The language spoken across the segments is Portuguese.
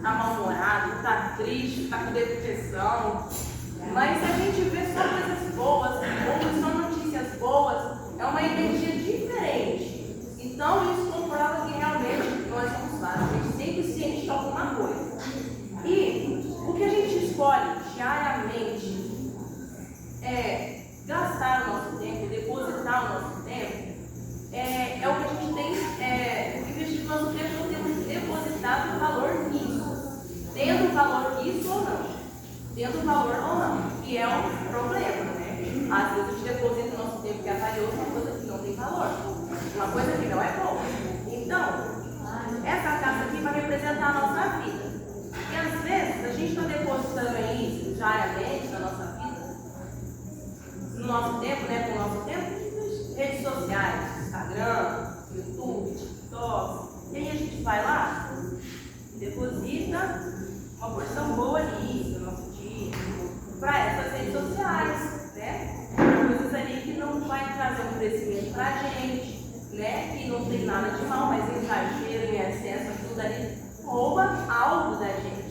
tá mal-humorado, tá triste, tá com depressão. Mas se a gente vê só coisas boas, ou só notícias boas, é uma energia diferente. Então isso comprova que realmente nós somos vários. A gente sempre sente de alguma coisa. E o que a gente escolhe diariamente é gastar o nosso tempo, depositar o nosso tempo, é o que a gente tem investido o nosso tempo, nós temos depositado valor nisso. Tendo valor nisso ou não. Tendo valor ou não. Que é um problema, né? Às vezes a gente deposita o nosso tempo que é valioso, uma coisa que não tem valor. Uma coisa que não é boa. Então, essa carta aqui vai representar a nossa vida. E às vezes a gente está depositando isso diariamente na nossa vida, no nosso tempo, né? Com o nosso tempo, redes sociais, Instagram, YouTube, TikTok. E aí a gente vai lá e deposita uma porção boa ali do nosso dia para essas redes sociais, né? Coisas ali que não vai trazer um crescimento para a gente, né? Que não tem nada de mal, mas exagero, em excesso, tudo ali rouba algo da gente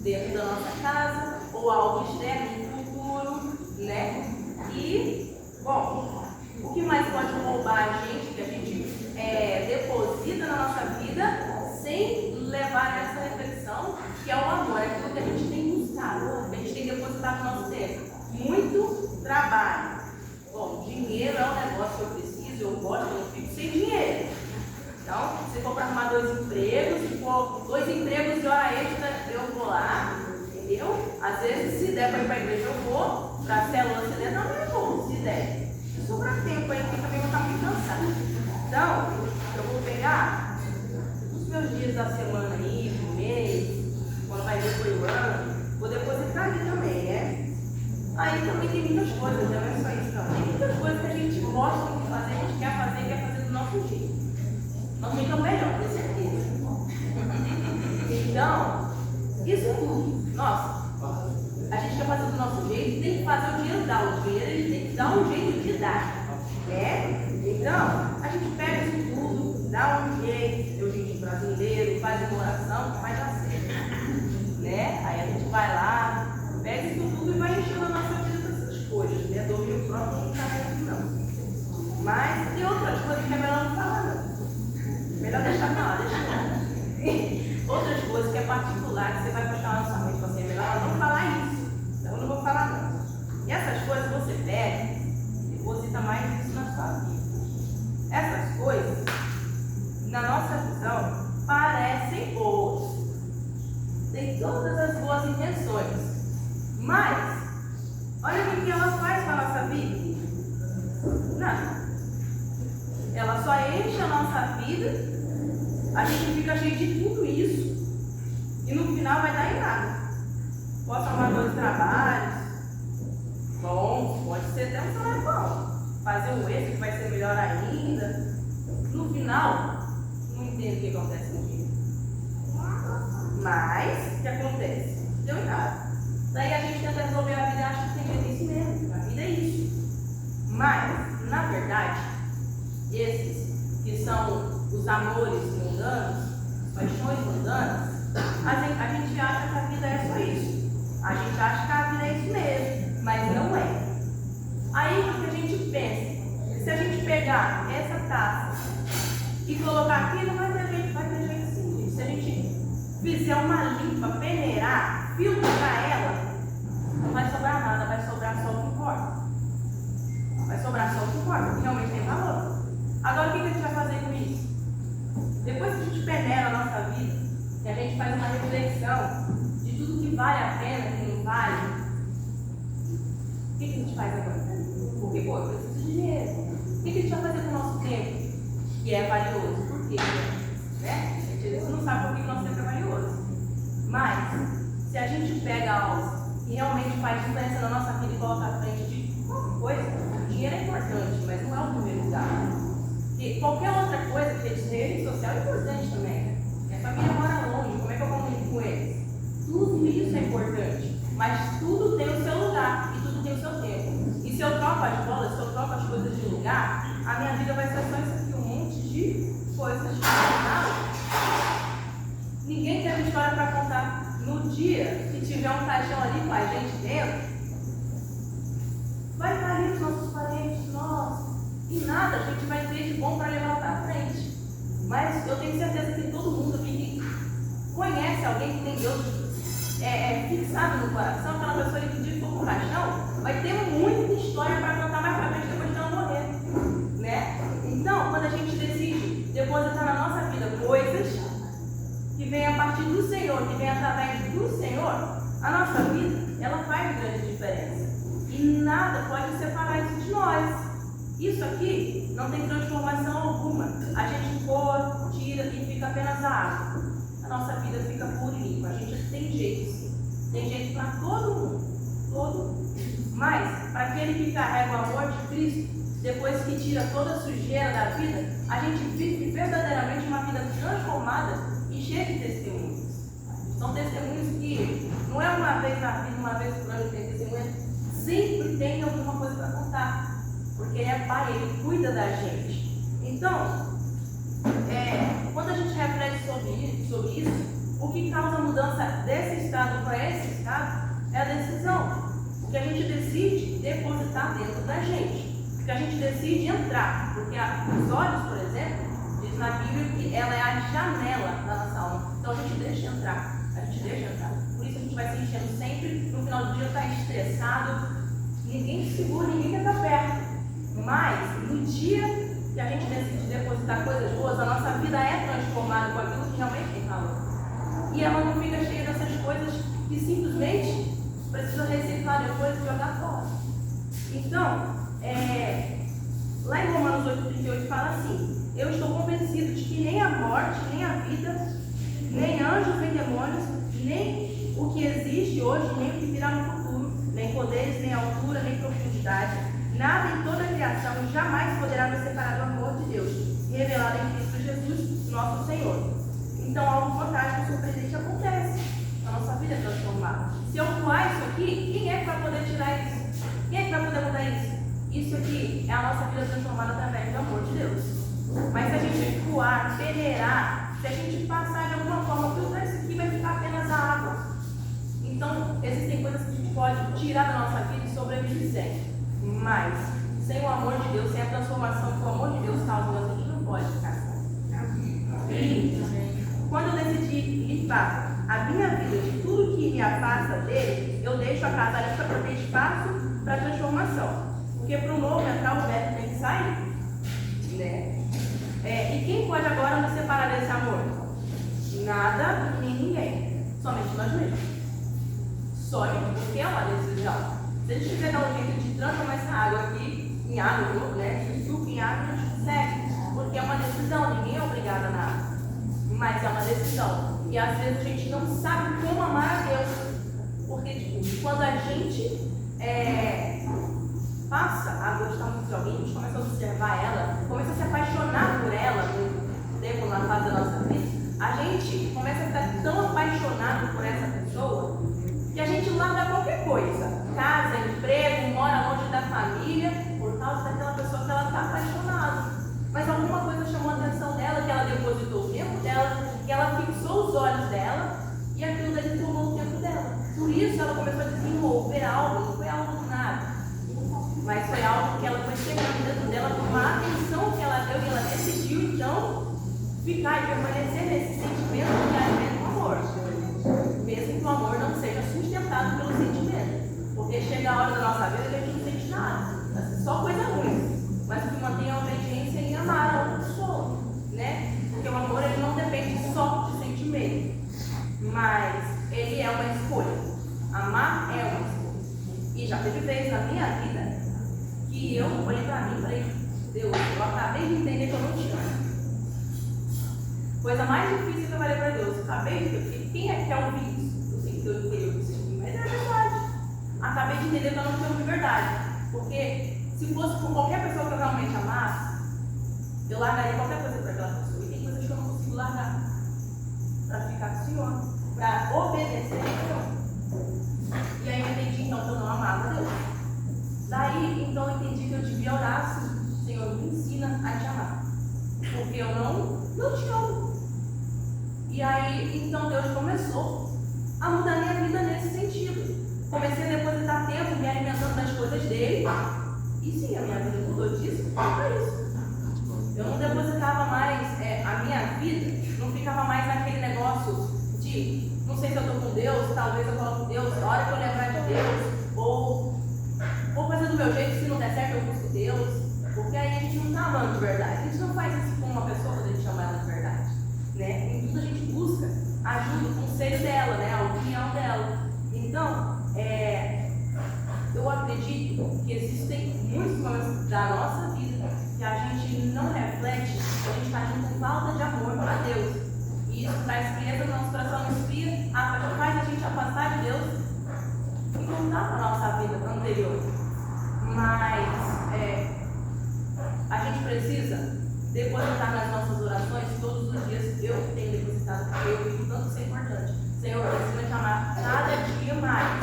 dentro da nossa casa ou algo externo no futuro, né? E, bom, o que mais pode roubar a gente, que a gente deposita na nossa vida sem levar essa reflexão, que é o amor, é aquilo que a gente tem buscado, que a gente tem depositado no nosso tempo. Muito trabalho. Bom, dinheiro é um negócio que eu preciso, eu gosto, eu não fico sem dinheiro. Então, se for para arrumar 2 empregos, se for 2 empregos de hora extra, eu vou lá, entendeu? Às vezes, se der para ir para a igreja, eu vou. Para a célula, se der, também eu vou, se der. Se sobrar tempo aí, porque também vou estar muito cansado. Então, eu vou pegar os meus dias da semana aí, do mês, quando vai ver foi o ano, vou depositar ali também, né? Aí também tem muitas coisas, não é só isso não. Tem muitas coisas que a gente gosta de fazer, a gente quer fazer do nosso jeito. Nós ficamos melhor, com certeza. Então, isso tudo, nossa, a gente quer fazer do nosso jeito, tem que fazer o dinheiro dar. O dinheiro ele tem que dar um jeito de dar, né? Então, a gente pega isso tudo, dá um jeito, o jeito brasileiro, faz uma oração, faz dar certo, né? Aí a gente vai lá, pega isso tudo e vai enchendo a nossa vida dessas coisas, né? Domínio próprio não está aqui não. Mas tem outras coisas que é melhor não falar não. Melhor deixar pra lá, deixa lá. Outras coisas que é particular, que você vai botar na sua mente, você é melhor não falar isso. Então eu não vou falar não. E essas coisas você pega e deposita mais isso na sua vida. Essas coisas, na nossa visão, parecem boas. Tem todas as boas intenções. Mas, olha o que ela faz com a nossa vida. Nada. Ela só enche a nossa vida. A gente fica cheio de tudo isso e no final vai dar em nada. Posso arrumar 2 trabalhos, bom, pode ser até um salário bom, fazer um extra que vai ser melhor ainda. No final, não entendo o que acontece comigo. Mas, o que acontece? Deu em nada. Daí a gente tenta resolver a vida e acha que tem jeito isso mesmo, a vida é isso. Mas, na verdade, esses que são os amores mundanos, as paixões mundanas, a gente acha que a vida é só isso. A gente acha que a vida é isso mesmo, mas não é. Aí o que a gente pensa? Se a gente pegar essa taça e colocar aqui, não vai ter jeito sim. Se a gente fizer uma limpa, peneirar, filtrar ela, não vai sobrar nada, vai sobrar só o que importa. Vai sobrar só o que importa, porque realmente tem valor. Agora o que a gente vai fazer com isso? Depois que a gente peneira a nossa vida, que a gente faz uma reflexão de tudo que vale a pena e que não vale, o que a gente faz agora? Porque, pô, eu preciso de dinheiro. O que a gente vai fazer com o nosso tempo, que é valioso? Por quê? Né? A gente não sabe por que o nosso tempo é valioso. Mas, se a gente pega algo que realmente faz diferença na nossa vida e coloca à frente de qualquer coisa, o dinheiro é importante, mas não é o primeiro lugar. E qualquer outra coisa que eles têm, rede social é importante também. Minha família mora longe, como é que eu comunico com eles? Tudo isso é importante, mas tudo tem o seu lugar e tudo tem o seu tempo. E se eu troco as bolas, se eu troco as coisas de lugar, a minha vida vai ser só isso aqui, um monte de coisas. Ninguém quer história para contar. No dia que tiver um caixão ali com a gente dentro, vai estar ali os nossos parentes, nós, e nada a gente vai ter de bom para levar para frente. Mas eu tenho certeza que todo mundo aqui que conhece alguém que tem Deus fixado no coração, aquela pessoa que dia que for pro caixão, vai ter muita história para contar mais para frente depois de ela morrer, né? Então, quando a gente decide depositar na nossa vida coisas que vêm a partir do Senhor, que vêm através do Senhor, a nossa vida, ela faz grande diferença. E nada pode separar isso de nós. Isso aqui não tem transformação alguma. A gente for, tira e fica apenas a água. A nossa vida fica pura e limpa. A gente tem jeito, sim. Tem jeito para todo mundo. Todo mundo. Mas, para aquele que carrega o amor de Cristo, depois que tira toda a sujeira da vida, a gente vive verdadeiramente uma vida transformada e cheia de testemunhos. São testemunhos que não é uma vez na vida, uma vez por ano que tem testemunho, sempre tem alguma coisa para contar, porque Ele é Pai, Ele cuida da gente. Então, quando a gente reflete sobre isso, o que causa a mudança desse estado para esse estado é a decisão. O que a gente decide depositar dentro da gente. O que a gente decide entrar. Porque os olhos, por exemplo, diz na Bíblia que ela é a janela da nossa alma. Então a gente deixa entrar. A gente deixa entrar. Por isso a gente vai se enchendo sempre. No final do dia está estressado. Ninguém se segura, ninguém quer estar perto. Mas no dia que a gente decide depositar coisas boas, a nossa vida é transformada com aquilo que realmente tem valor. E ela não fica cheia dessas coisas que simplesmente precisa reciclar depois e jogar fora. Então, lá em Romanos 8,38 fala assim: eu estou convencido de que nem a morte, nem a vida, nem anjos, nem demônios, nem o que existe hoje, nem o que virá no futuro, nem poderes, nem altura, nem profundidade, nada em toda a criação jamais poderá nos separar do amor de Deus, revelado em Cristo Jesus, nosso Senhor. Então, algo fantástico, surpreendente acontece. A nossa vida é transformada. Se eu voar isso aqui, quem é que vai poder tirar isso? Quem é que vai poder mudar isso? Isso aqui é a nossa vida transformada através do amor de Deus. Mas se a gente voar, peneirar, se a gente passar de alguma forma, tudo isso aqui vai ficar apenas a água. Então, existem coisas que a gente pode tirar da nossa vida e sobreviver sem. Mas, sem o amor de Deus, sem a transformação que o amor de Deus causa, a gente não pode ficar. E quando eu decidi limpar a minha vida de tudo que me afasta dele, eu deixo a casa limpa para ter espaço para transformação. Porque para o novo entrar, o velho tem que sair. Né? E quem pode agora nos separar desse amor? Nada nem ninguém. Somente nós mesmos. Só porque é uma decisão. Se a gente quiser dar um jeito de transformar essa água aqui em água, né? De suco em água, a gente consegue. Porque é uma decisão, ninguém é obrigado a nada. Mas é uma decisão. E às vezes a gente não sabe como amar a Deus. Porque, tipo, quando a gente passa a gostar muito de alguém, a gente começa a observar ela, começa a se apaixonar por ela no tempo, na fase da nossa vida, a gente começa a ficar tão apaixonado por essa pessoa que a gente larga qualquer coisa. Casa, emprego, mora longe da família, por causa daquela pessoa que ela está apaixonada. Mas alguma coisa chamou a atenção dela, que ela depositou o tempo dela, que ela fixou os olhos dela, e aquilo dali tomou o tempo dela. Por isso ela começou a desenvolver algo, não foi algo do nada. Mas foi algo que ela foi chegando dentro dela por uma atenção que ela deu, e ela decidiu então ficar e permanecer nesse sentimento que é mesmo amor. Mesmo que o amor não seja sustentado pelo sentimento. Porque chega a hora da nossa vida que a gente não sente nada. Só coisa ruim. Mas o que mantém a obediência em amar a outra pessoa. Né? Porque o amor ele não depende só de sentimento. Mas ele é uma escolha. Amar é uma escolha. E já teve vezes na minha vida que eu olhei pra mim e falei: Deus, eu acabei de entender que eu não te amo. Coisa mais difícil que eu falei pra Deus. Acabei de entender. Quem é que quer ouvir isso? Eu sei que eu queria ouvir, mas é verdade. Acabei de entender que eu não te amo de verdade. Porque se fosse com qualquer pessoa que eu realmente amasse, eu largaria qualquer coisa para aquela pessoa. E tem coisas que eu não consigo largar para ficar com o Senhor, para obedecer ao Senhor. E aí eu entendi então que eu não amava Deus. Daí então eu entendi que eu devia orar assim: Senhor, me ensina a te amar. Porque eu não te amo. E aí então Deus começou começou a mudar minha vida nesse sentido. Comecei a depositar tempo me alimentando das coisas dele. E sim, a minha vida mudou disso para isso. Eu não depositava mais a minha vida, não ficava mais naquele negócio de não sei se eu estou com Deus, talvez eu coloque Deus, na hora que eu lembrar de Deus, ou vou fazer do meu jeito, se não der certo eu busco Deus, porque aí a gente não está amando de verdade. A gente não faz isso com uma pessoa quando a gente chama ela de verdade, né? Em tudo a gente busca ajuda, o conselho dela, né? A opinião dela. Então, eu acredito que existem muitos momentos da nossa vida que a gente não reflete, a gente está agindo com falta de amor a Deus. E isso traz frieza no nosso coração, nos faz a gente afastar de Deus e voltar para a nossa vida anterior. Mas a gente precisa depositar nas nossas orações todos os dias. Eu tenho depositado, porque eu vivo tanto ser importante. Senhor, eu preciso te amar cada dia mais.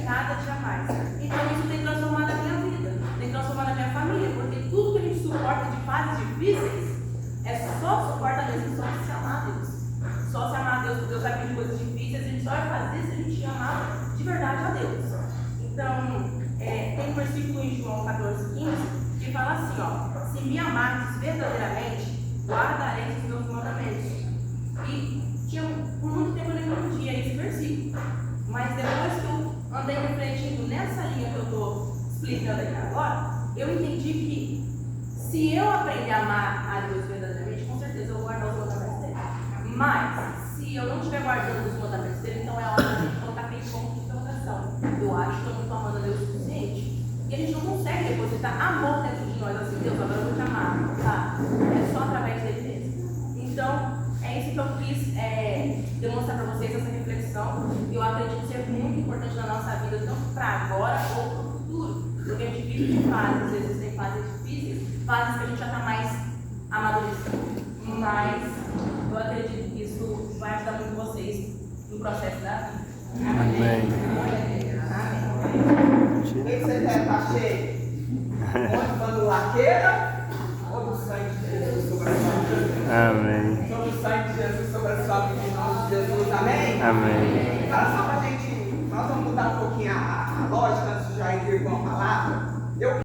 Cada dia mais. Então isso tem transformado a minha vida, tem transformado a minha família, porque tudo que a gente suporta de fases difíceis só suporta a Deus se só se amar a Deus. Só se amar a Deus, porque Deus vai pedir coisas difíceis, a gente só vai fazer se a gente amar de verdade a Deus. Então, tem um versículo em João 14,15 que fala assim, ó: se me amardes verdadeiramente, guardareis os meus mandamentos. E por muito tempo eu nem entendia esse versículo, mas depois que eu andei refletindo nessa linha que eu estou explicando aqui agora, eu entendi que se eu aprender a amar a Deus verdadeiramente, com certeza eu vou guardar os mandamentos dele. Mas, se eu não estiver guardando os mandamentos dele, então é hora de a gente colocar aquele ponto de interrogação. Eu acho que eu não estou amando a Deus o suficiente. E a gente não consegue depositar amor dentro de nós, assim, Deus, agora eu vou te amar, tá? É só através dele mesmo. Então, é isso que eu quis demonstrar para vocês, essa reflexão. Eu acredito ser muito importante na nossa vida, tanto para agora ou para o futuro. Porque a gente vive de fases, às vezes tem fases difíceis, fases que a gente já está mais amadurecido. Mas eu acredito que isso vai ajudar muito vocês no processo da vida. Amém. O que você quer estar cheio? Onde laqueira ou do sangue de Jesus sobre a sua vida? Amém. Sobre o sangue de Jesus sobre a sua vida, em nome de Jesus, amém? Amém. Fala só pra gente, nós vamos mudar um pouquinho a lógica antes de já ir com a palavra.